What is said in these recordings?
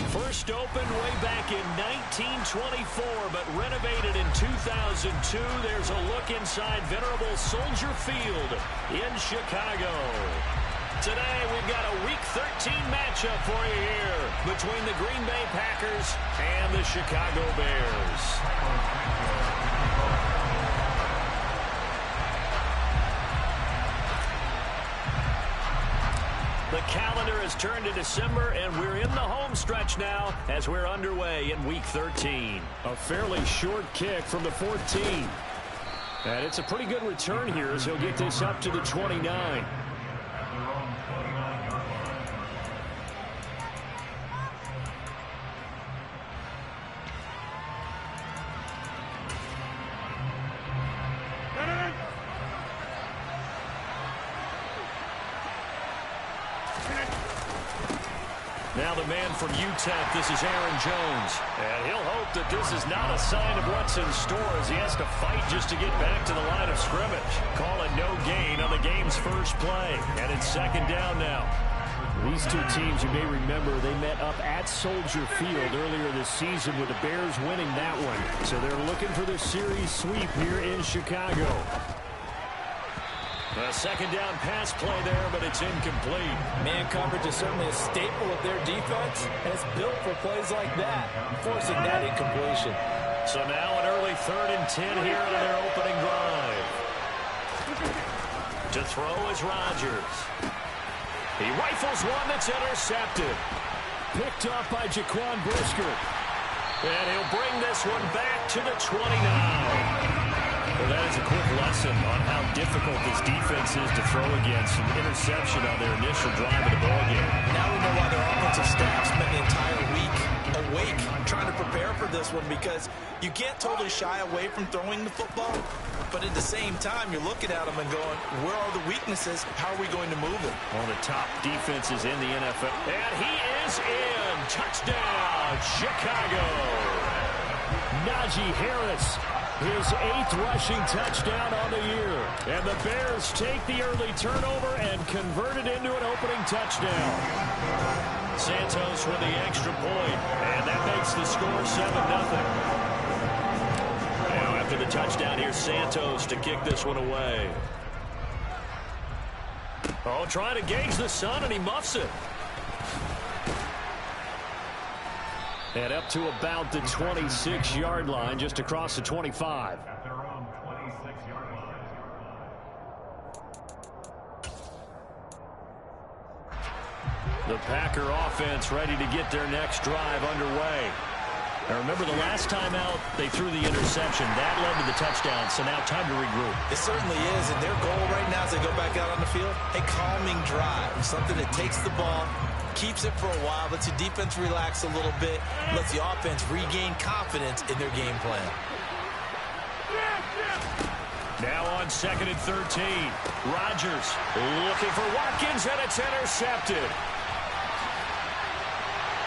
First opened way back in 1924, but renovated in 2002. There's a look inside venerable Soldier Field in Chicago. Today, we've got a Week 13 matchup for you here between the Green Bay Packers and the Chicago Bears. The calendar has turned to December, and we're in the home stretch now as we're underway in Week 13. A fairly short kick from the 14. And it's a pretty good return here as he'll get this up to the 29. Now the man from UTEP, this is Aaron Jones. And he'll hope that this is not a sign of what's in store as he has to fight just to get back to the line of scrimmage. Call it no gain on the game's first play. And it's second down now. These two teams, you may remember, they met up at Soldier Field earlier this season with the Bears winning that one. So they're looking for the series sweep here in Chicago. A second down pass play there, but it's incomplete. Man coverage is certainly a staple of their defense, and it's built for plays like that, forcing that incompletion. So now an early 3rd and 10 here on their opening drive. To throw is Rodgers. He rifles one that's intercepted. Picked off by Jaquan Brisker. And he'll bring this one back to the 29. Well, that is a quick lesson on how difficult this defense is to throw against. An interception on their initial drive of the ballgame. Now we know why their offensive staff spent the entire week awake trying to prepare for this one, because you can't totally shy away from throwing the football, but at the same time, you're looking at them and going, where are the weaknesses? How are we going to move it? One of the top defenses in the NFL. And he is in. Touchdown, Chicago. Najee Harris. His 8th rushing touchdown on the year. And the Bears take the early turnover and convert it into an opening touchdown. Santos with the extra point, and that makes the score 7-0. Now after the touchdown, here's Santos to kick this one away. Oh, trying to gauge the sun, and he muffs it. And up to about the 26-yard line, just across the 25. The Packer offense ready to get their next drive underway. Now remember, the last time out, they threw the interception. That led to the touchdown, so now time to regroup. It certainly is, and their goal right now as they go back out on the field, a calming drive, something that takes the ball, keeps it for a while, lets the defense relax a little bit, lets the offense regain confidence in their game plan. Now on 2nd and 13, Rodgers looking for Watkins, and it's intercepted.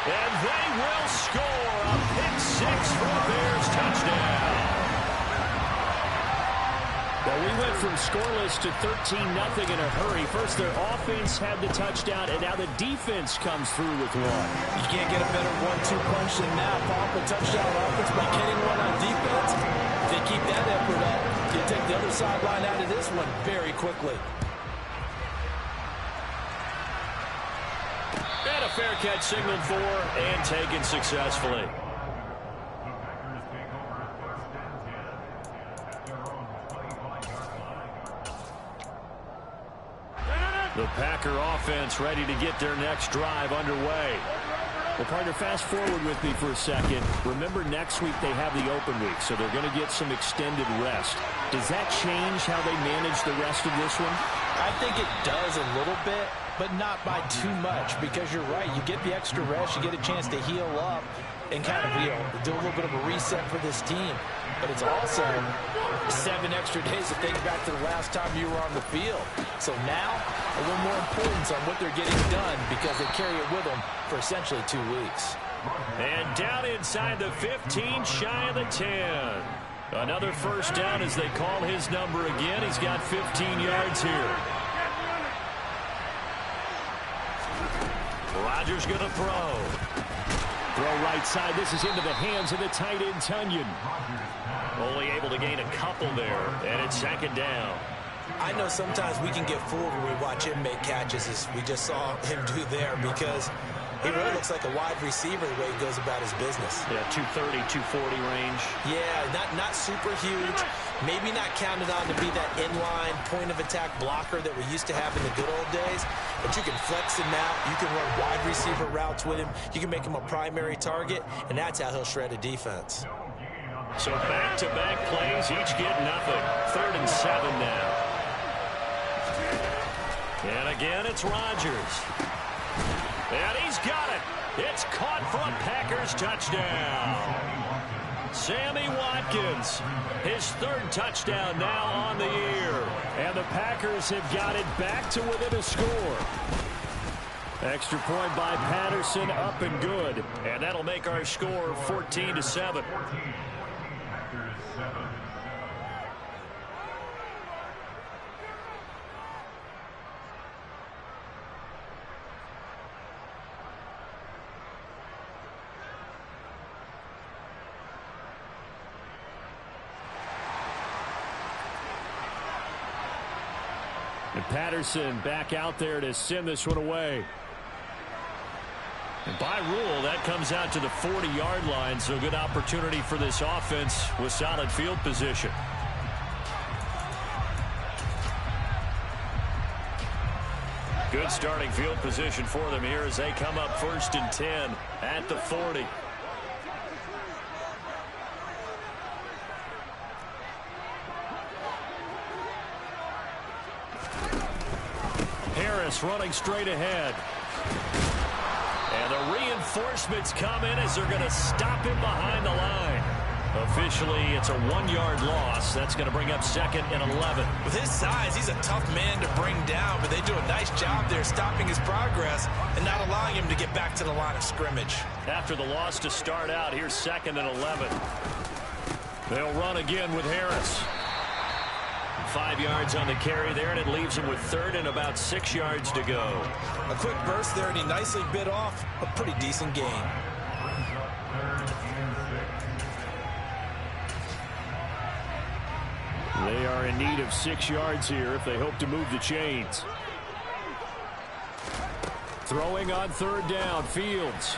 And they will score a pick 6 for a Bears touchdown. Well, we went from scoreless to 13-0 in a hurry. First, their offense had the touchdown, and now the defense comes through with one. You can't get a better 1-2 punch than that. Pop a touchdown offense by getting one on defense. If they keep that effort up, you take the other sideline out of this one very quickly. And a fair catch signaled for and taken successfully. The Packer offense ready to get their next drive underway. Well, partner, fast forward with me for a second. Remember, next week they have the open week, so they're going to get some extended rest. Does that change how they manage the rest of this one? I think it does a little bit, but not by too much, because you're right. You get the extra rest, you get a chance to heal up and kind of, do a little bit of a reset for this team. But it's also 7 extra days to think back to the last time you were on the field. So now, a little more importance on what they're getting done, because they carry it with them for essentially 2 weeks. And down inside the 15, shy of the 10. Another first down as they call his number again. He's got 15 yards here. Rodgers going to throw. Throw right side. This is into the hands of the tight end, Takin. Only able to gain a couple there, and it's second down. I know sometimes we can get fooled when we watch him make catches, as we just saw him do there, because he really looks like a wide receiver the way he goes about his business. Yeah, 230, 240 range. Yeah, not super huge. Maybe not counted on to be that inline point-of-attack blocker that we used to have in the good old days. But you can flex him out. You can run wide receiver routes with him. You can make him a primary target, and that's how he'll shred a defense. So back-to-back plays, each get nothing. 3rd and 7 now. And again, it's Rodgers. And he's got it. It's caught for a Packers touchdown. Sammy Watkins, his 3rd touchdown now on the year. And the Packers have got it back to within a score. Extra point by Patterson, up and good. And that'll make our score 14-7. And Patterson back out there to send this one away. And by rule, that comes out to the 40-yard line, so good opportunity for this offense with solid field position. Good starting field position for them here as they come up 1st and 10 at the 40. Harris running straight ahead. And the reinforcements come in as they're going to stop him behind the line. Officially, it's a 1-yard loss. That's going to bring up 2nd and 11. With his size, he's a tough man to bring down, but they do a nice job there stopping his progress and not allowing him to get back to the line of scrimmage. After the loss to start out, here's 2nd and 11. They'll run again with Harris. 5 yards on the carry there, and it leaves him with 3rd and about 6 yards to go. A quick burst there, and he nicely bit off a pretty decent gain. They are in need of 6 yards here if they hope to move the chains. Throwing on 3rd down, Fields.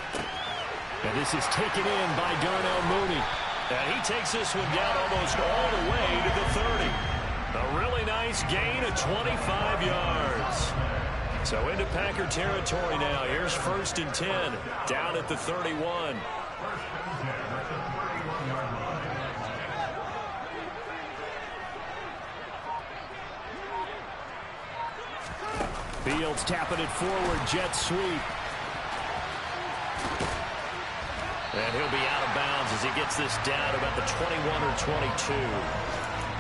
And this is taken in by Darnell Mooney. And he takes this one down almost all the way to the 30. A really nice gain of 25 yards. So into Packer territory now. Here's 1st and 10 down at the 31. Fields tapping it forward, jet sweep. And he'll be out of bounds as he gets this down about the 21 or 22.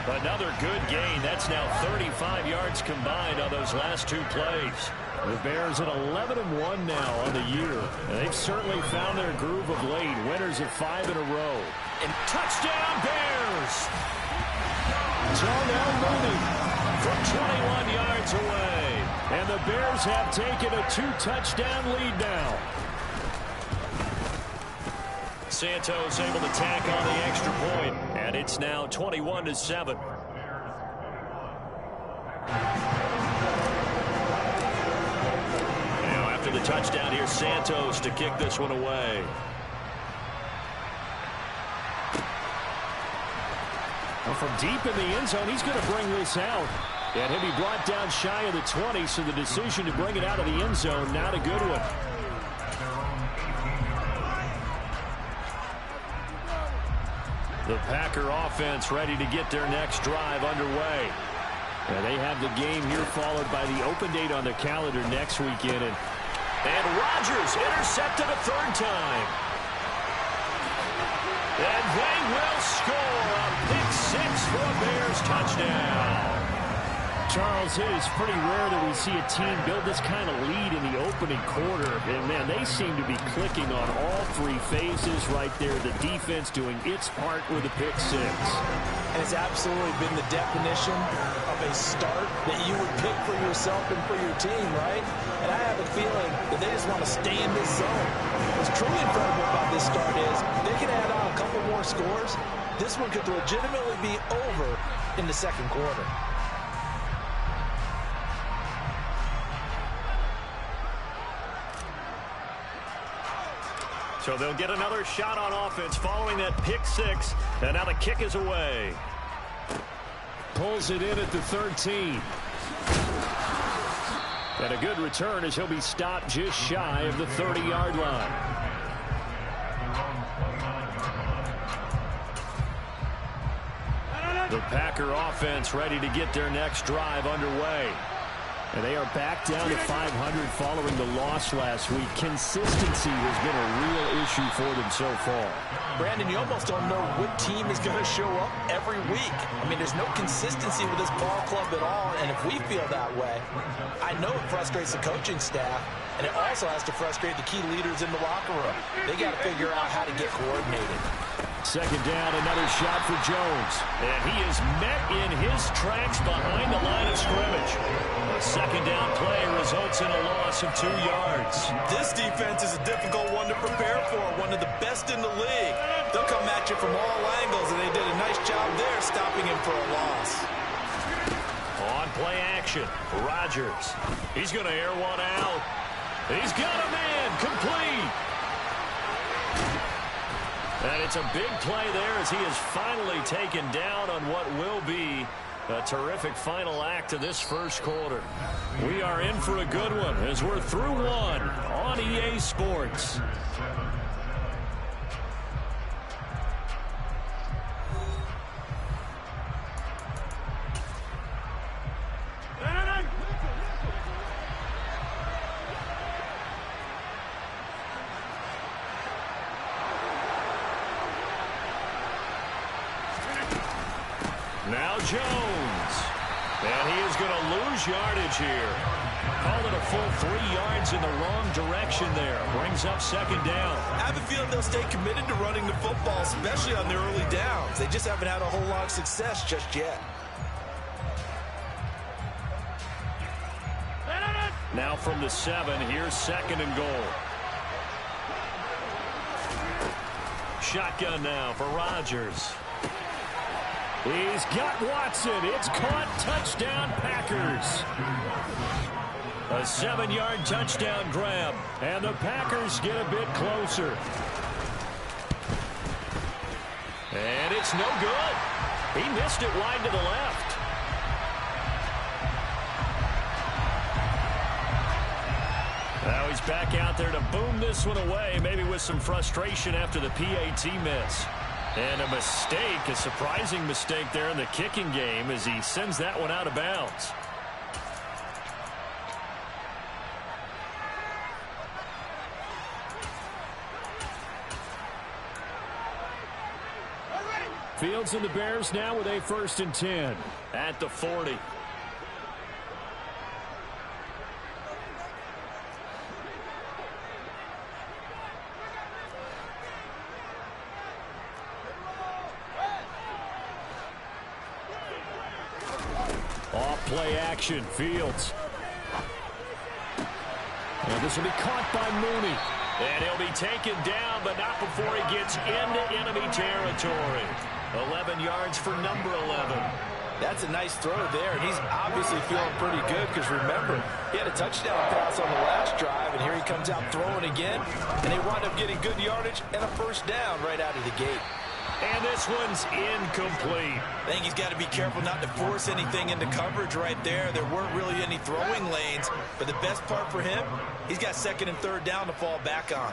Another good gain. That's now 35 yards combined on those last 2 plays. The Bears at 11-1 now on the year. And they've certainly found their groove of late. Winners of 5 in a row. And touchdown Bears! Darnell Mooney from 21 yards away. And the Bears have taken a 2-touchdown lead now. Santos able to tack on the extra point, and it's now 21-7. Now after the touchdown, here's Santos to kick this one away. Well, from deep in the end zone, he's going to bring this out. And he'll be brought down shy of the 20, so the decision to bring it out of the end zone, not a good one. The Packer offense ready to get their next drive underway. And they have the game here followed by the open date on the calendar next weekend. And Rodgers intercepted a 3rd time. And they will score a pick 6 for a Bears touchdown. Charles, it is pretty rare that we see a team build this kind of lead in the opening quarter. And, man, they seem to be clicking on all three phases right there. The defense doing its part with a pick six. And it's absolutely been the definition of a start that you would pick for yourself and for your team, right? And I have a feeling that they just want to stay in this zone. What's truly incredible about this start is they can add on a couple more scores. This one could legitimately be over in the second quarter. So they'll get another shot on offense following that pick six. And now the kick is away. Pulls it in at the 13. And a good return as he'll be stopped just shy of the 30-yard line. The Packer offense ready to get their next drive underway. And they are back down to 500 following the loss last week. Consistency has been a real issue for them so far. Brandon, you almost don't know what team is going to show up every week. I mean, there's no consistency with this ball club at all, and if we feel that way, I know it frustrates the coaching staff, and it also has to frustrate the key leaders in the locker room. They got to figure out how to get coordinated. Second down, another shot for Jones. And he is met in his tracks behind the line of scrimmage. A second down play results in a loss of 2 yards. This defense is a difficult one to prepare for, one of the best in the league. They'll come at you from all angles, and they did a nice job there stopping him for a loss. On play action, Rodgers. He's going to air one out. He's got a man, complete. And it's a big play there as he is finally taken down on what will be a terrific final act of this first quarter. We are in for a good one as we're through one on EA Sports. Now Jones. And he is going to lose yardage here. Call it a full 3 yards in the wrong direction there. Brings up second down. I have a feeling they'll stay committed to running the football, especially on their early downs. They just haven't had a whole lot of success just yet. Now from the 7, here's second and goal. Shotgun now for Rodgers. He's got Watson. It's caught. Touchdown, Packers. A 7-yard touchdown grab. And the Packers get a bit closer. And it's no good. He missed it wide to the left. Now he's back out there to boom this one away, maybe with some frustration after the PAT miss. And a mistake, a surprising mistake there in the kicking game as he sends that one out of bounds. Fields and the Bears now with a 1st and 10 at the 40. Play action, Fields. And this will be caught by Mooney. And he'll be taken down, but not before he gets into enemy territory. 11 yards for number 11. That's a nice throw there, and he's obviously feeling pretty good because, remember, he had a touchdown pass on the last drive, and here he comes out throwing again, and they wind up getting good yardage and a 1st down right out of the gate. And this one's incomplete. I think he's got to be careful not to force anything into coverage right there. There weren't really any throwing lanes, but the best part for him, he's got 2nd and 3rd down to fall back on.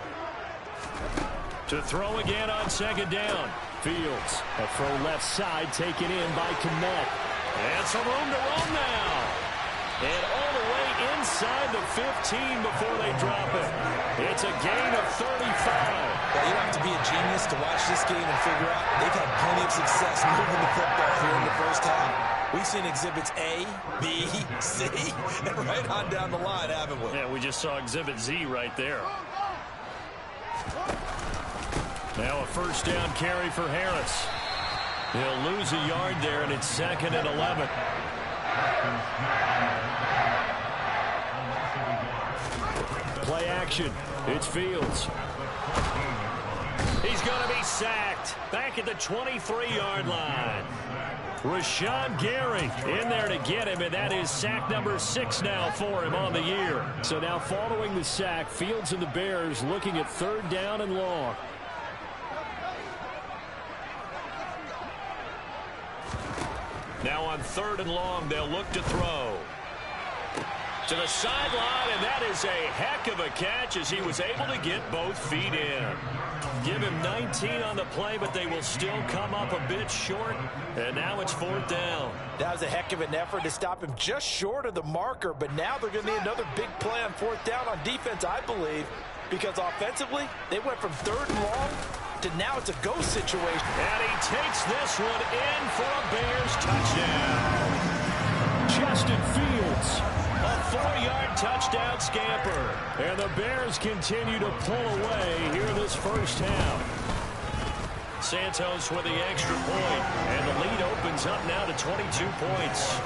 To throw again on 2nd down. Fields, a throw left side taken in by Kickin. And some room to run now. And all the way inside the 15 before they drop it. It's a gain of 35. Well, you don't have to be a genius to watch this game and figure out they've had plenty of success moving the football here in the first half. We've seen exhibits A, B, C, and right on down the line, haven't we? Yeah, we just saw exhibit Z right there. Now a first down carry for Harris. He'll lose a yard there, and it's 2nd and 11. Play action. It's Fields. He's going to be sacked. Back at the 23-yard line. Rashawn Gary in there to get him, and that is sack number 6 now for him on the year. So now following the sack, Fields and the Bears looking at 3rd down and long. Now on 3rd and long, they'll look to throw. To the sideline, and that is a heck of a catch as he was able to get both feet in. Give him 19 on the play, but they will still come up a bit short, and now it's 4th down. That was a heck of an effort to stop him just short of the marker, but now they're going to need another big play on 4th down on defense, I believe, because offensively, they went from 3rd and long to now it's a go situation. And he takes this one in for a Bears touchdown. Justin Fields, a 4-yard touchdown scamper. And the Bears continue to pull away here in this first half. Santos with the extra point, and the lead opens up now to 22 points.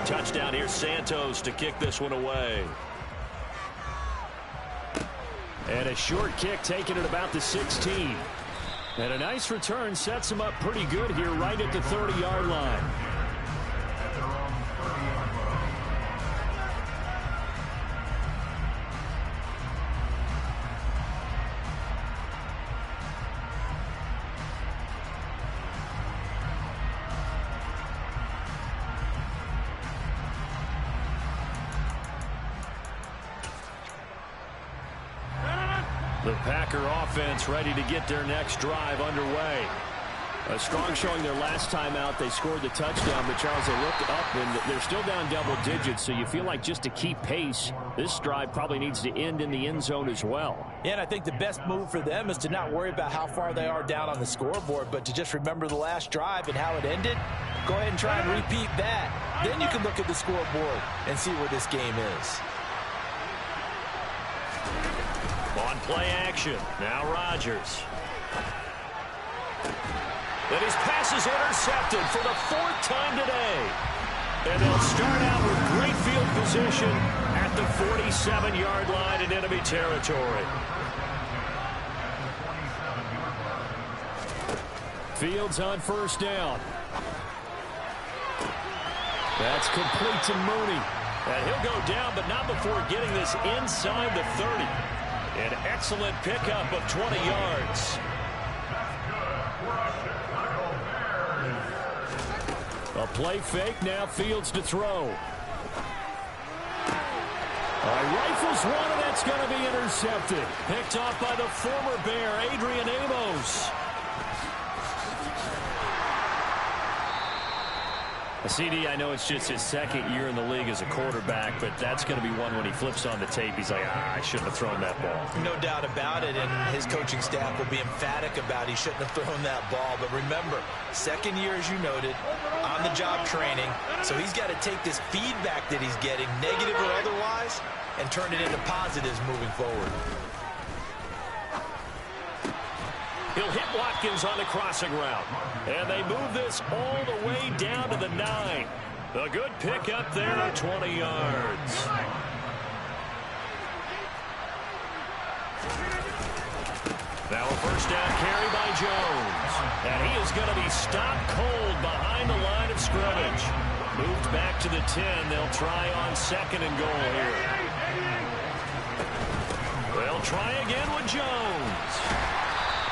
Touchdown here, Santos to kick this one away. And a short kick taken at about the 16. And a nice return sets him up pretty good here right at the 30-yard line. The Packer offense ready to get their next drive underway. A strong showing their last time out. They scored the touchdown, but Charles, they looked up, and they're still down double digits, so you feel like just to keep pace, this drive probably needs to end in the end zone as well. Yeah, and I think the best move for them is to not worry about how far they are down on the scoreboard, but to just remember the last drive and how it ended. Go ahead and try and repeat that. Then you can look at the scoreboard and see where this game is. On play action, now Rodgers. And his pass is intercepted for the 4th time today. And they'll start out with great field position at the 47-yard line in enemy territory. Fields on first down. That's complete to Mooney. And he'll go down, but not before getting this inside the 30. An excellent pickup of 20 yards. A play fake, now Fields to throw. Rifles one, and that's going to be intercepted. Picked off by the former Bear, Adrian Amos. CD, I know it's just his 2nd year in the league as a quarterback, but that's going to be one when he flips on the tape. He's like, I shouldn't have thrown that ball. No doubt about it, and his coaching staff will be emphatic about he shouldn't have thrown that ball. But remember, 2nd year, as you noted, on-the-job training, so he's got to take this feedback that he's getting, negative or otherwise, and turn it into positives moving forward. He'll hit Watkins on the crossing route. And they move this all the way down to the 9. A good pick up there at 20 yards. Now a first down carry by Jones. And he is going to be stopped cold behind the line of scrimmage. Moved back to the 10. They'll try on 2nd and goal here. They'll try again with Jones.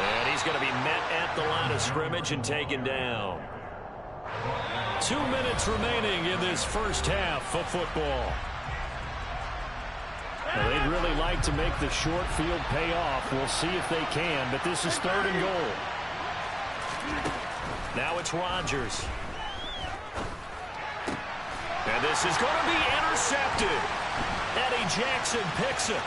And he's going to be met at the line of scrimmage and taken down. 2 minutes remaining in this first half of football. Well, they'd really like to make the short field pay off. We'll see if they can, but this is 3rd and goal. Now it's Rodgers. And This is going to be intercepted. Eddie Jackson picks it.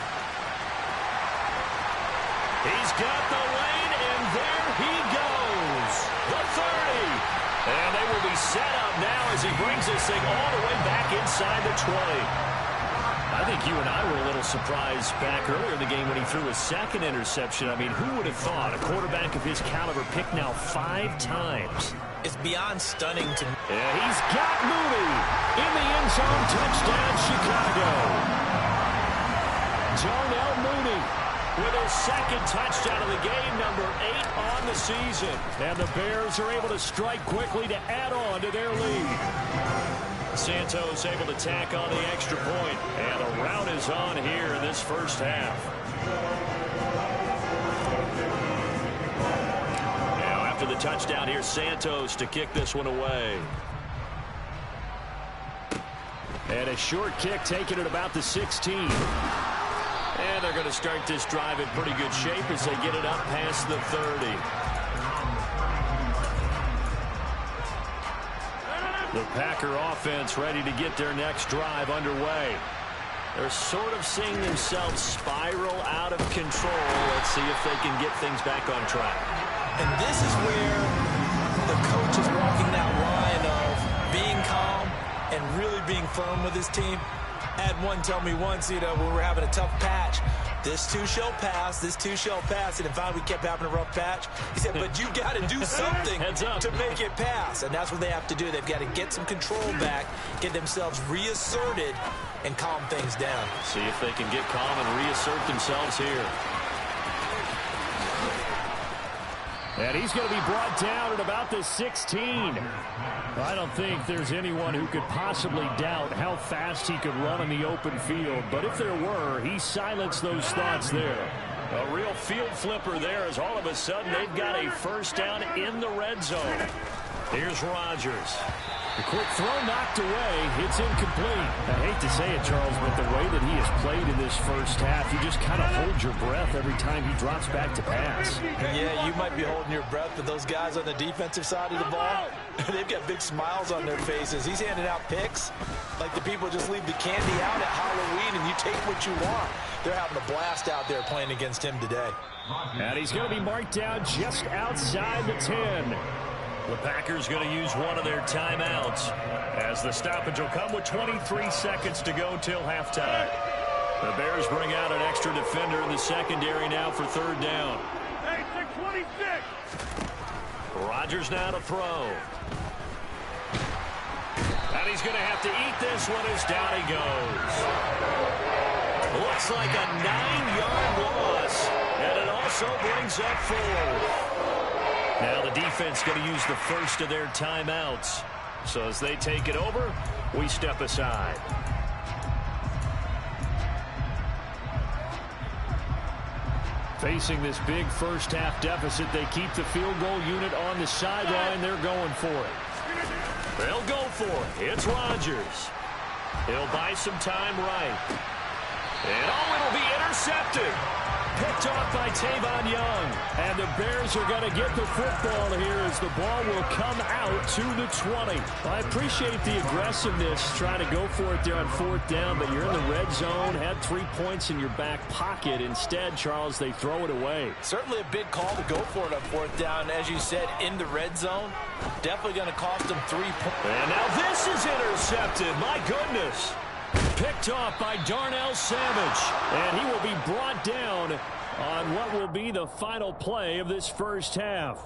He's got the lane, and there he goes. The 30. And they will be set up now as he brings this thing all the way back inside the 20. I think you and I were a little surprised back earlier in the game when he threw his second interception. I mean, who would have thought a quarterback of his caliber picked now 5 times? It's beyond stunning to me. Yeah, he's got Mooney in the end zone. Touchdown, Chicago. Darnell Mooney with his second touchdown of the game, number 8 on the season. And the Bears are able to strike quickly to add on to their lead. Santos able to tack on the extra point. And the rout is on here in this first half. Now after the touchdown, here's Santos to kick this one away. And a short kick taken at about the 16. And they're going to start this drive in pretty good shape as they get it up past the 30. The Packer offense ready to get their next drive underway. They're sort of seeing themselves spiral out of control. Let's see if they can get things back on track. And this is where the coach is walking that line of being calm and really being firm with his team. I had one tell me once, when we were having a tough patch, this too shall pass, this too shall pass. And finally we kept having a rough patch. He said, but you got to do something to make it pass. And that's what they have to do. They've got to get some control back, get themselves reasserted, and calm things down. See if they can get calm and reassert themselves here. And he's going to be brought down at about the 16. I don't think there's anyone who could possibly doubt how fast he could run in the open field. But if there were, he silenced those thoughts there. A real field flipper there as all of a sudden they've got a first down in the red zone. Here's Rodgers. The quick throw knocked away. It's incomplete. I hate to say it, Charles, but the way that he has played in this first half, you just kind of hold your breath every time he drops back to pass. Yeah, you might be holding your breath, but those guys on the defensive side of the ball, they've got big smiles on their faces. He's handing out picks like the people just leave the candy out at Halloween and you take what you want. They're having a blast out there playing against him today. And he's going to be marked down just outside the 10. The Packers going to use one of their timeouts as the stoppage will come with 23 seconds to go till halftime. The Bears bring out an extra defender in the secondary now for third down. Hey, 626. Rodgers now to throw. And he's going to have to eat this one as down he goes. Looks like a 9-yard loss, and it also brings up 4. Now the defense going to use the first of their timeouts. So as they take it over, we step aside. Facing this big first half deficit, they keep the field goal unit on the sideline. They're going for it. They'll go for it. It's Rodgers. He'll buy some time right. And it'll be intercepted. Picked off by Tavon Young. And the Bears are going to get the football here as the ball will come out to the 20. I appreciate the aggressiveness trying to go for it there on fourth down, but you're in the red zone, had 3 points in your back pocket. Instead, Charles, they throw it away. Certainly a big call to go for it on fourth down. As you said, in the red zone, definitely going to cost them 3 points. And now this is intercepted. My goodness. Picked off by Darnell Savage. And he will be brought down on what will be the final play of this first half.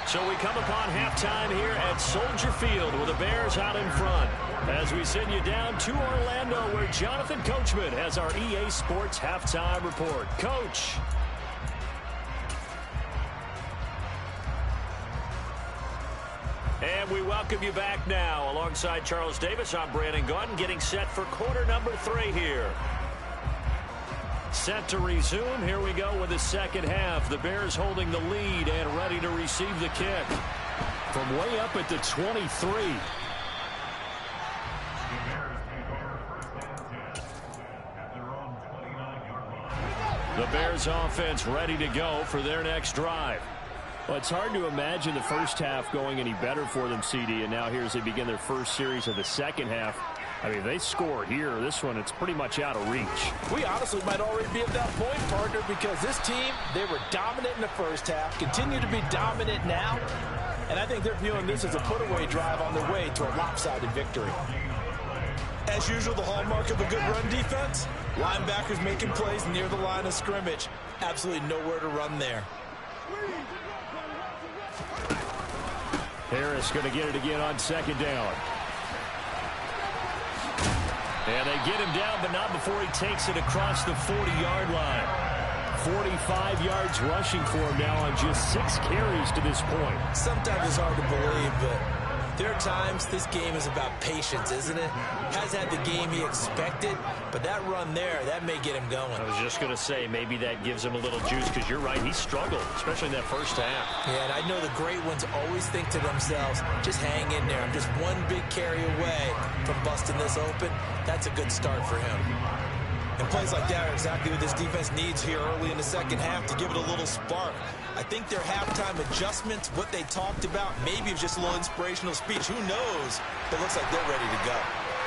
So we come upon halftime here at Soldier Field with the Bears out in front. As we send you down to Orlando where Jonathan Coachman has our EA Sports halftime report. Coach. And we welcome you back now. Alongside Charles Davis, I'm Brandon Gaudin, getting set for quarter number 3 here. Set to resume. Here we go with the second half. The Bears holding the lead and ready to receive the kick. From way up at the 23. The Bears offense ready to go for their next drive. Well, it's hard to imagine the first half going any better for them, CD, and now here as they begin their first series of the second half. I mean, if they score here, this one, it's pretty much out of reach. We honestly might already be at that point, partner, because this team, they were dominant in the first half, continue to be dominant now, and I think they're viewing this as a put-away drive on their way to a lopsided victory. As usual, the hallmark of a good run defense, linebackers making plays near the line of scrimmage. Absolutely nowhere to run there. Harris going to get it again on second down. And they get him down, but not before he takes it across the 40-yard line. 45 yards rushing for him now on just 6 carries to this point. Sometimes it's hard to believe, but there are times this game is about patience, isn't it? Has had the game he expected, but that run there, that may get him going. I was just going to say, maybe that gives him a little juice, because you're right, he struggled, especially in that first half. Yeah, and I know the great ones always think to themselves, just hang in there. I'm just one big carry away from busting this open. That's a good start for him. And plays like that are exactly what this defense needs here early in the second half to give it a little spark. I think their halftime adjustments, what they talked about, maybe it was just a little inspirational speech. Who knows? But it looks like they're ready to go.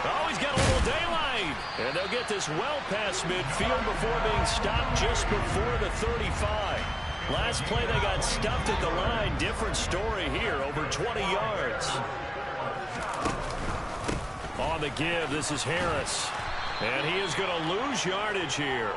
Oh, he's got a little daylight. And they'll get this well past midfield before being stopped just before the 35. Last play they got stuffed at the line. Different story here, over 20 yards. On the give, this is Harris. And he is going to lose yardage here.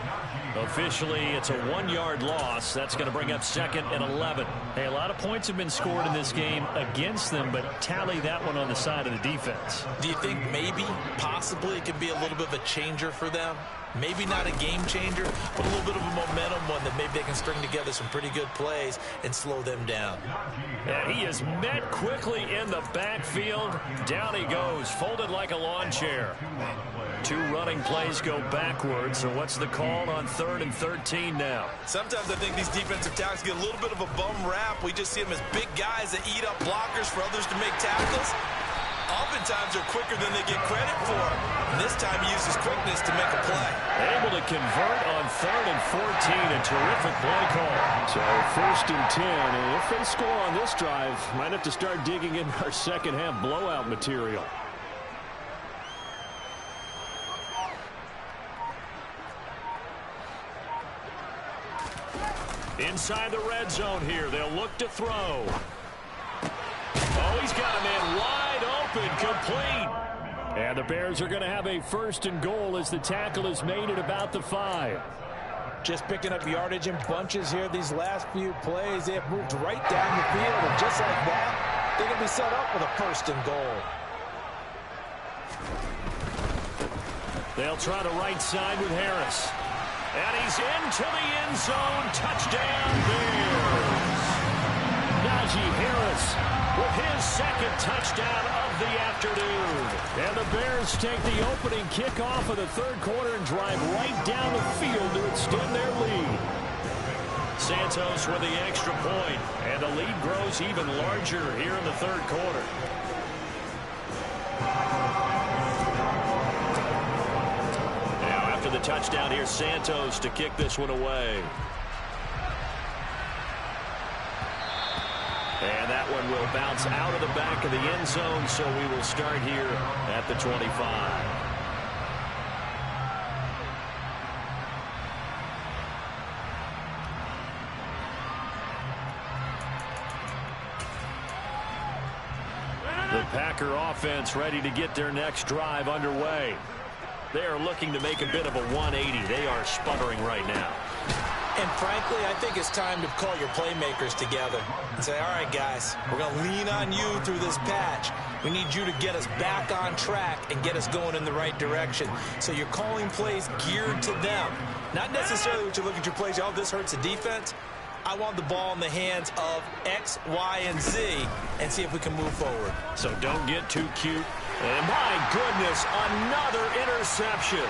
Officially, it's a 1-yard loss. That's going to bring up 2nd and 11. Hey, a lot of points have been scored in this game against them, but tally that one on the side of the defense. Do you think maybe, possibly, it could be a little bit of a changer for them? Maybe not a game changer, but a little bit of a momentum one that maybe they can string together some pretty good plays and slow them down. And he is met quickly in the backfield. Down he goes, folded like a lawn chair. 2 running plays go backwards. So what's the call on 3rd and 13 now? Sometimes I think these defensive tackles get a little bit of a bum rap. We just see them as big guys that eat up blockers for others to make tackles. Oftentimes they're quicker than they get credit for. And this time he uses quickness to make a play. Able to convert on 3rd and 14. A terrific play call. So 1st and 10. And if they score on this drive, might have to start digging in our second half blowout material. Inside the red zone here. They'll look to throw. Oh, he's got a man wide open, complete. And the Bears are going to have a 1st and goal as the tackle is made at about the 5. Just picking up yardage in bunches here these last few plays. They have moved right down the field, and just like that, they're going to be set up with a 1st and goal. They'll try the right side with Harris. And he's into the end zone. Touchdown, Bears. Najee Harris with his 2nd touchdown of the afternoon. And the Bears take the opening kickoff of the 3rd quarter and drive right down the field to extend their lead. Santos with the extra point, and the lead grows even larger here in the 3rd quarter. The touchdown here, Santos to kick this one away. And that one will bounce out of the back of the end zone, so we will start here at the 25. The Packer offense ready to get their next drive underway. They are looking to make a bit of a 180. They are sputtering right now. And frankly, I think it's time to call your playmakers together and say, all right, guys, we're going to lean on you through this patch. We need you to get us back on track and get us going in the right direction. So you're calling plays geared to them. Not necessarily what you look at your plays, oh, this hurts the defense. I want the ball in the hands of X, Y, and Z and see if we can move forward. So don't get too cute. And my goodness, another interception.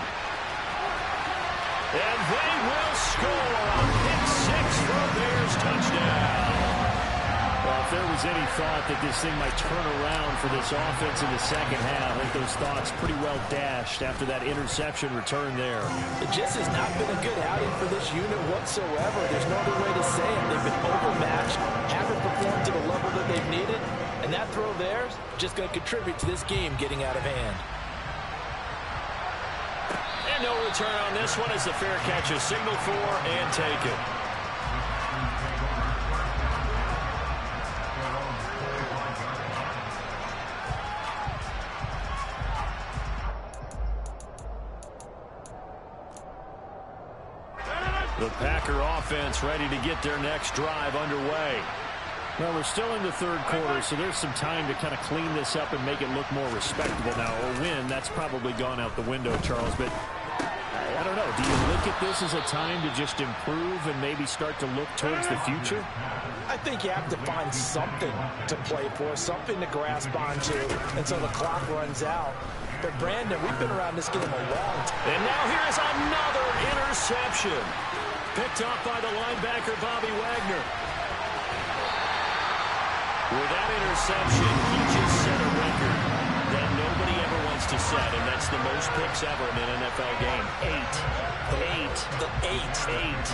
And they will score a pick 6 for a Bears touchdown. Well, if there was any thought that this thing might turn around for this offense in the second half, I think those thoughts pretty well dashed after that interception return there. It just has not been a good outing for this unit whatsoever. There's no other way to say it. They've been overmatched, haven't performed to the level that they've needed, and that throw there is just going to contribute to this game getting out of hand. And no return on this one as the fair catch is signaled for and taken. The Packer offense ready to get their next drive underway. Well, we're still in the third quarter, so there's some time to kind of clean this up and make it look more respectable now. Or win, that's probably gone out the window, Charles. But I don't know. Do you look at this as a time to just improve and maybe start to look towards the future? I think you have to find something to play for, something to grasp onto until the clock runs out. But, Brandon, we've been around this game a long time. And now here's another interception. Picked off by the linebacker, Bobby Wagner. With that interception, he just set a record that nobody ever wants to set, and that's the most picks ever in an NFL game. Eight.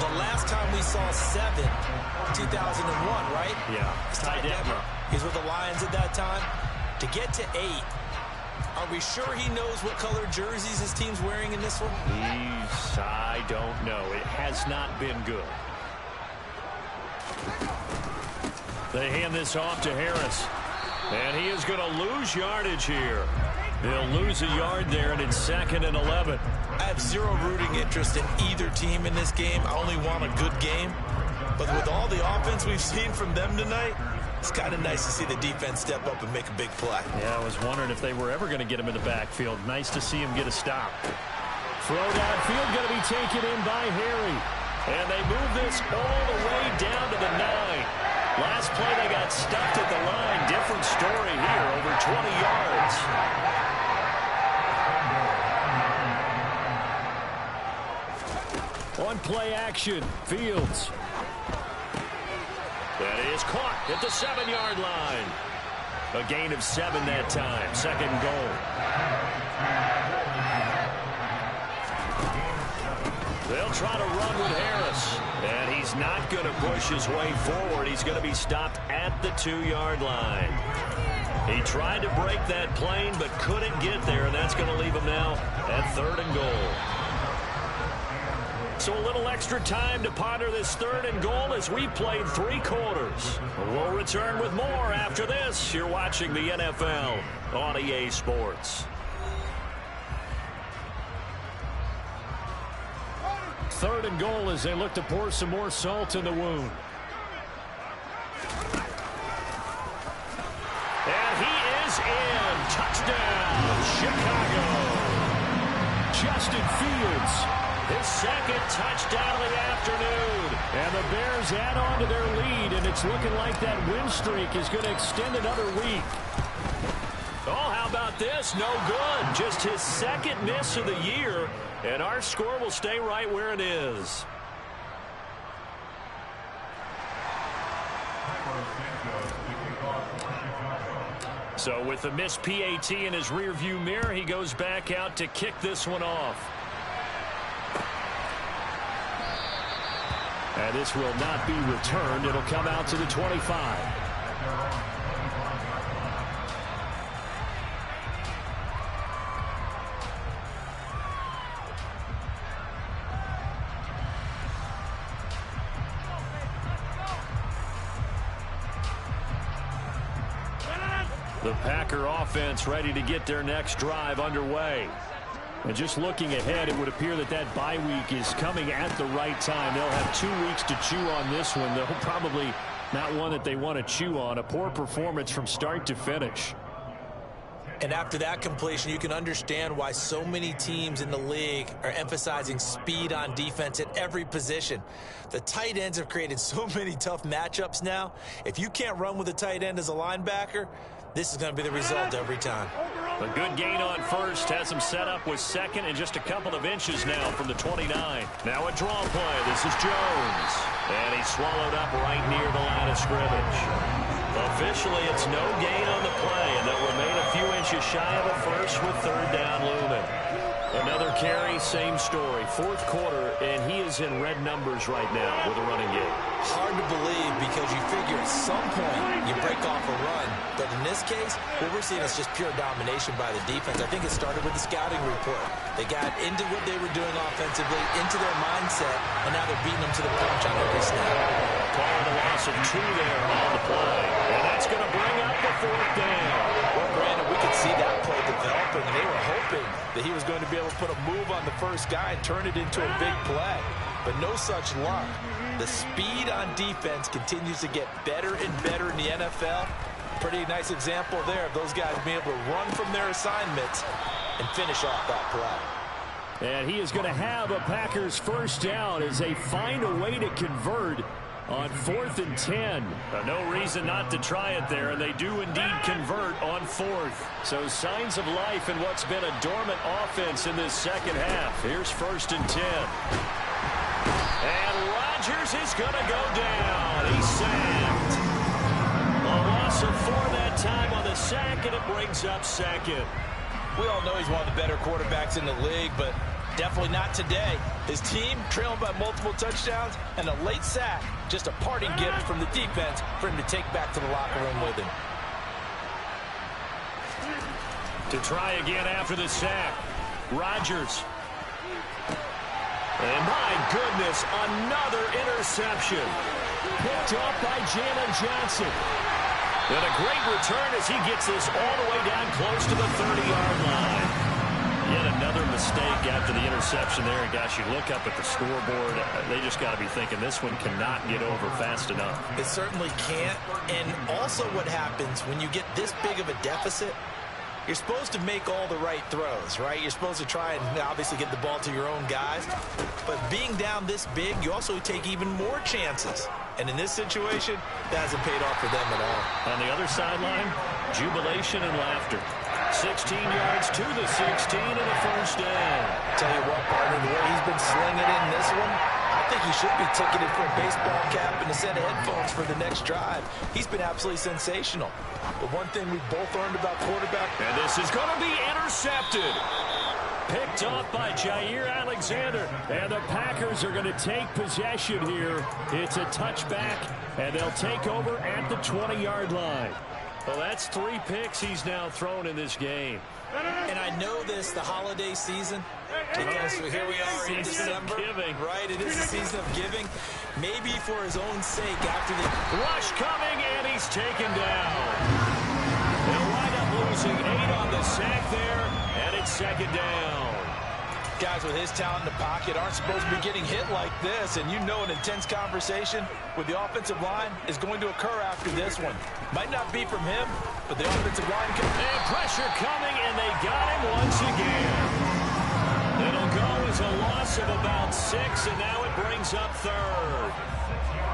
The last time we saw 7, 2001, right? Yeah. Ty Detmer. He's with the Lions at that time. To get to 8, are we sure he knows what color jerseys his team's wearing in this one? I don't know. It has not been good. They hand this off to Harris. And he is going to lose yardage here. They'll lose a yard there, and it's 2nd and 11. I have zero rooting interest in either team in this game. I only want a good game. But with all the offense we've seen from them tonight, it's kind of nice to see the defense step up and make a big play. Yeah, I was wondering if they were ever going to get him in the backfield. Nice to see him get a stop. Throw downfield going to be taken in by Harry. And they move this all the way down to the 9. Last play, they got stuffed at the line. Different story here, over 20 yards. On play action, Fields. That is caught at the 7-yard line. A gain of 7 that time. 2nd and goal. They'll try to run with Harris. And he's not going to push his way forward. He's going to be stopped at the 2-yard line. He tried to break that plane but couldn't get there, and that's going to leave him now at 3rd and goal. So a little extra time to ponder this 3rd and goal as we played 3 quarters. We'll return with more after this. You're watching the NFL on EA Sports. 3rd and goal as they look to pour some more salt in the wound. And he is in. Touchdown, Chicago. Justin Fields, his 2nd touchdown of the afternoon. And the Bears add on to their lead, and it's looking like that win streak is going to extend another week. Oh, how about this? No good. Just his 2nd miss of the year, and our score will stay right where it is. So with the missed PAT in his rearview mirror, he goes back out to kick this one off. And this will not be returned. It'll come out to the 25. The Packer offense ready to get their next drive underway. And just looking ahead, it would appear that that bye week is coming at the right time. They'll have 2 weeks to chew on this one. They'll probably not one that they want to chew on. A poor performance from start to finish. And after that completion, you can understand why so many teams in the league are emphasizing speed on defense at every position. The tight ends have created so many tough matchups now. If you can't run with a tight end as a linebacker, this is going to be the result every time. A good gain on first. Has him set up with 2nd and just a couple of inches now from the 29. Now a draw play. This is Jones. And he's swallowed up right near the line of scrimmage. Officially, it's no gain on the play, and they'll remain a few inches shy of a first with third down looming. Another carry, same story. Fourth quarter, and he is in red numbers right now with a running game. Hard to believe because you figure at some point you break off a run. But in this case, what we're seeing is just pure domination by the defense. I think it started with the scouting report. They got into what they were doing offensively, into their mindset, and now they're beating them to the punch on every snap. Calling a loss of 2 there on the play. And that's going to bring up the fourth down. Well, Brandon, we could see that play developing, and they were hoping that he was going to be able to put a move on the first guy and turn it into a big play. But no such luck. The speed on defense continues to get better and better in the NFL. Pretty nice example there of those guys being able to run from their assignments and finish off that play. And he is going to have a Packers first down as they find a way to convert on 4th and 10. No reason not to try it there, and they do indeed convert on 4th. So signs of life in what's been a dormant offense in this second half. Here's 1st and 10. And Rodgers is going to go down. He's sacked. A loss of 4 that time on the sack, and it brings up 2nd. We all know he's one of the better quarterbacks in the league, but definitely not today. His team trailing by multiple touchdowns, and a late sack, just a parting gift from the defense for him to take back to the locker room with him. To try again after the sack, Rodgers. And my goodness, another interception. Picked off by Jalen Johnson. And a great return as he gets this all the way down close to the 30-yard line. Yet another mistake after the interception there. And gosh, you look up at the scoreboard, they just got to be thinking this one cannot get over fast enough. It certainly can't. And also what happens when you get this big of a deficit, you're supposed to make all the right throws, right? You're supposed to try and obviously get the ball to your own guys. But being down this big, you also take even more chances. And in this situation, that hasn't paid off for them at all. On the other sideline, jubilation and laughter. 16 yards to the 16 and a first down. Tell you what, partner, the way he's been slinging in this one, I think he should be ticketed for a baseball cap and a set of headphones for the next drive. He's been absolutely sensational. But one thing we both learned about quarterback. And this is going to be intercepted. Picked off by Jair Alexander. And the Packers are going to take possession here. It's a touchback, and they'll take over at the 20-yard line. Well, that's 3 picks he's now thrown in this game. And I know this, the holiday season, because here we are in December. Right, it is a season of giving. Maybe for his own sake after the rush coming, and he's taken down. They'll wind up losing 8 on the sack there, and it's 2nd down. Guys with his talent in the pocket aren't supposed to be getting hit like this, and you know an intense conversation with the offensive line is going to occur after this one. Might not be from him, but the offensive line can... And pressure coming, and they got him once again. It'll go as a loss of about 6, and now it brings up 3rd.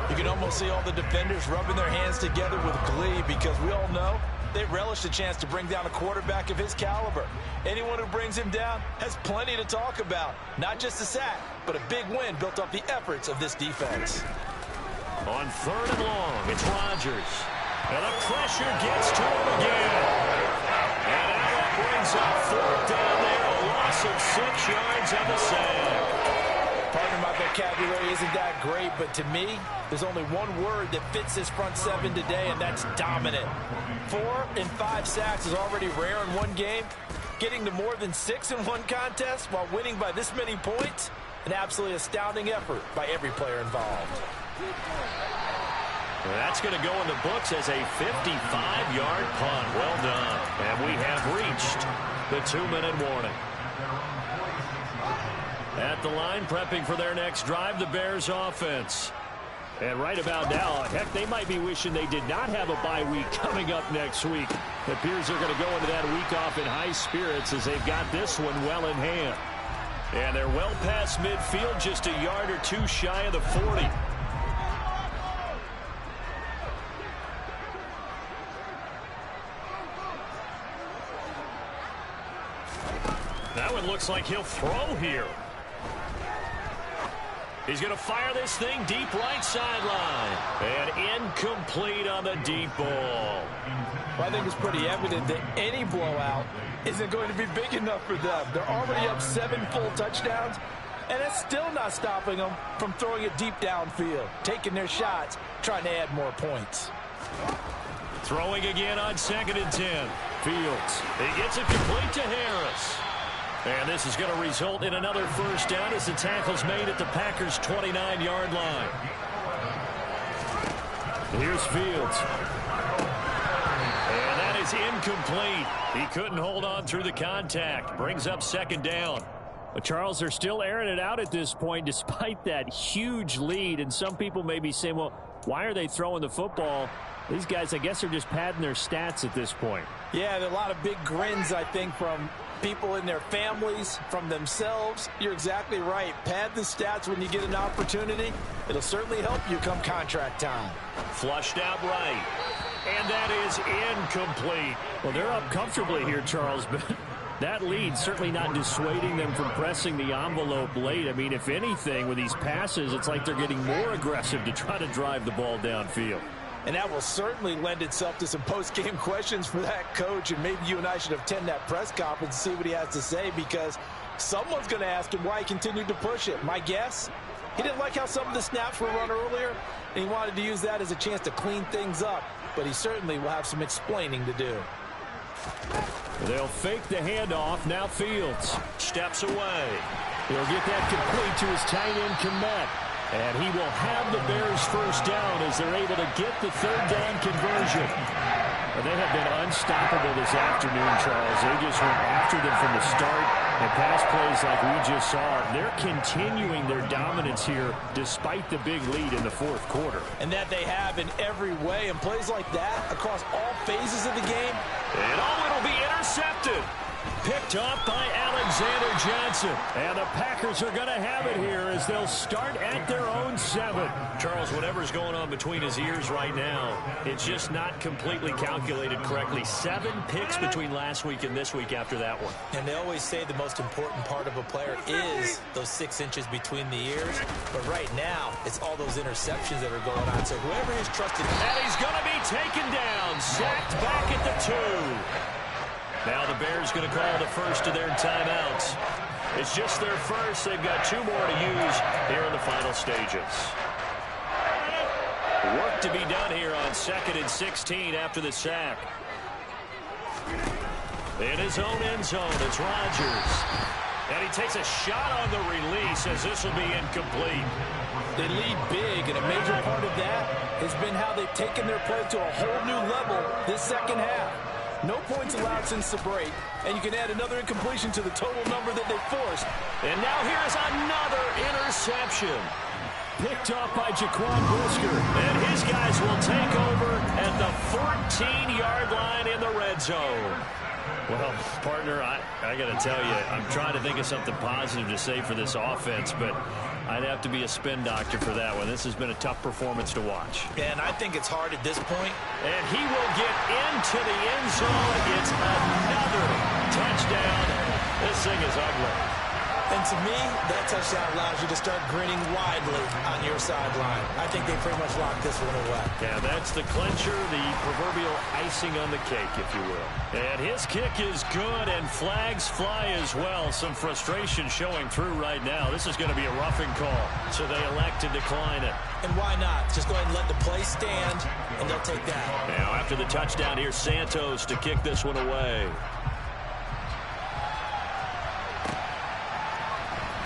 You can almost see all the defenders rubbing their hands together with glee because we all know they relish the chance to bring down a quarterback of his caliber. Anyone who brings him down has plenty to talk about. Not just a sack, but a big win built off the efforts of this defense. On 3rd and long, it's Rodgers. And the pressure gets to him again. And that brings up 4th down there. A loss of 6 yards on the sack. Partner, my vocabulary isn't that great, but to me, there's only one word that fits this front 7 today, and that's dominant. 4 and 5 sacks is already rare in one game. Getting to more than 6 in one contest while winning by this many points, an absolutely astounding effort by every player involved. Well, that's going to go in the books as a 55-yard punt. Well done. And we have reached the 2-minute warning. At the line, prepping for their next drive, the Bears offense. And right about now, heck, they might be wishing they did not have a bye week coming up next week. It appears they're going to go into that week off in high spirits as they've got this one well in hand. And they're well past midfield, just a yard or 2 shy of the 40. That one looks like he'll throw here. He's going to fire this thing deep right sideline. And incomplete on the deep ball. Well, I think it's pretty evident that any blowout isn't going to be big enough for them. They're already up 7 full touchdowns, and it's still not stopping them from throwing it deep downfield, taking their shots, trying to add more points. Throwing again on 2nd and 10. Fields. He gets it complete to Harris. And this is going to result in another first down as the tackle's made at the Packers' 29-yard line. Here's Fields. And that is incomplete. He couldn't hold on through the contact. Brings up 2nd down. But Charles, they're still airing it out at this point despite that huge lead. And some people may be saying, well, why are they throwing the football? These guys, I guess, are just padding their stats at this point. Yeah, there are a lot of big grins, I think, from people in their families, from themselves. You're exactly right. Pad the stats when you get an opportunity. It'll certainly help you come contract time. Flushed out right. And that is incomplete. Well, they're up comfortably here, Charles, but that lead certainly not dissuading them from pressing the envelope late. I mean, if anything, with these passes, it's like they're getting more aggressive to try to drive the ball downfield. And that will certainly lend itself to some post-game questions for that coach. And maybe you and I should attend that press conference and see what he has to say, because someone's going to ask him why he continued to push it. My guess, he didn't like how some of the snaps were run earlier, and he wanted to use that as a chance to clean things up. But he certainly will have some explaining to do. They'll fake the handoff. Now Fields steps away. He'll get that complete to his tight end, Kickin. And he will have the Bears first down as they're able to get the 3rd down conversion. And they have been unstoppable this afternoon, Charles. They just went after them from the start. And pass plays like we just saw, they're continuing their dominance here despite the big lead in the 4th quarter. And that they have in every way. And plays like that across all phases of the game. And it'll be intercepted. Picked off by Alexander Johnson. And the Packers are going to have it here as they'll start at their own 7. Charles, whatever's going on between his ears right now, it's just not completely calculated correctly. 7 picks between last week and this week after that one. And they always say the most important part of a player is those 6 inches between the ears. But right now, it's all those interceptions that are going on. So whoever is trusted. And he's going to be taken down. Sacked back at the 2. Now the Bears going to call the first of their timeouts. It's just their first. They've got 2 more to use here in the final stages. Work to be done here on 2nd and 16 after the sack. In his own end zone, it's Rodgers. And he takes a shot on the release as this will be incomplete. They lead big, and a major part of that has been how they've taken their play to a whole new level this second half. No points allowed since the break, and you can add another incompletion to the total number that they forced. And now here's another interception. Picked off by Jaquan Brisker. And his guys will take over at the 14-yard line in the red zone. Well, partner, I got to tell you, I'm trying to think of something positive to say for this offense, but I'd have to be a spin doctor for that one. This has been a tough performance to watch. And I think it's hard at this point. And he will get into the end zone. It's another touchdown. This thing is ugly. And to me, that touchdown allows you to start grinning widely on your sideline. I think they pretty much locked this one away. Yeah, that's the clincher, the proverbial icing on the cake, if you will. And his kick is good, and flags fly as well. Some frustration showing through right now. This is going to be a roughing call, so they elect to decline it. And why not? Just go ahead and let the play stand, and they'll take that. Now, after the touchdown, here's Santos to kick this one away.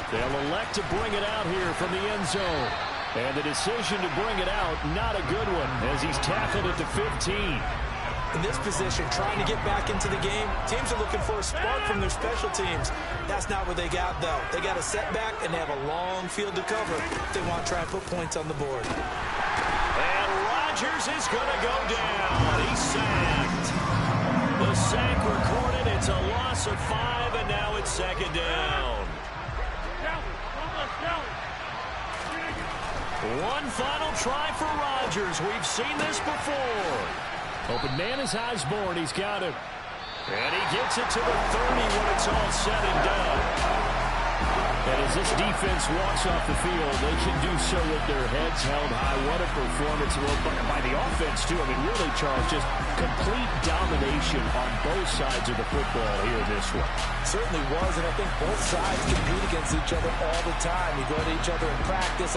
They'll elect to bring it out here from the end zone. And the decision to bring it out, not a good one, as he's tackled at the 15. In this position, trying to get back into the game, teams are looking for a spark from their special teams. That's not what they got, though. They got a setback, and they have a long field to cover if they want to try and put points on the board. And Rodgers is going to go down. He's sacked. The sack recorded. It's a loss of 5, and now it's 2nd down. One final try for Rodgers. We've seen this before. Open man is Osborne. He's got it. And he gets it to the 30 when it's all said and done. And as this defense walks off the field, they can do so with their heads held high. What a performance by the offense, too. I mean, really, Charles, just complete domination on both sides of the football here in this one. Certainly was, and I think both sides compete against each other all the time. You go to each other in practice.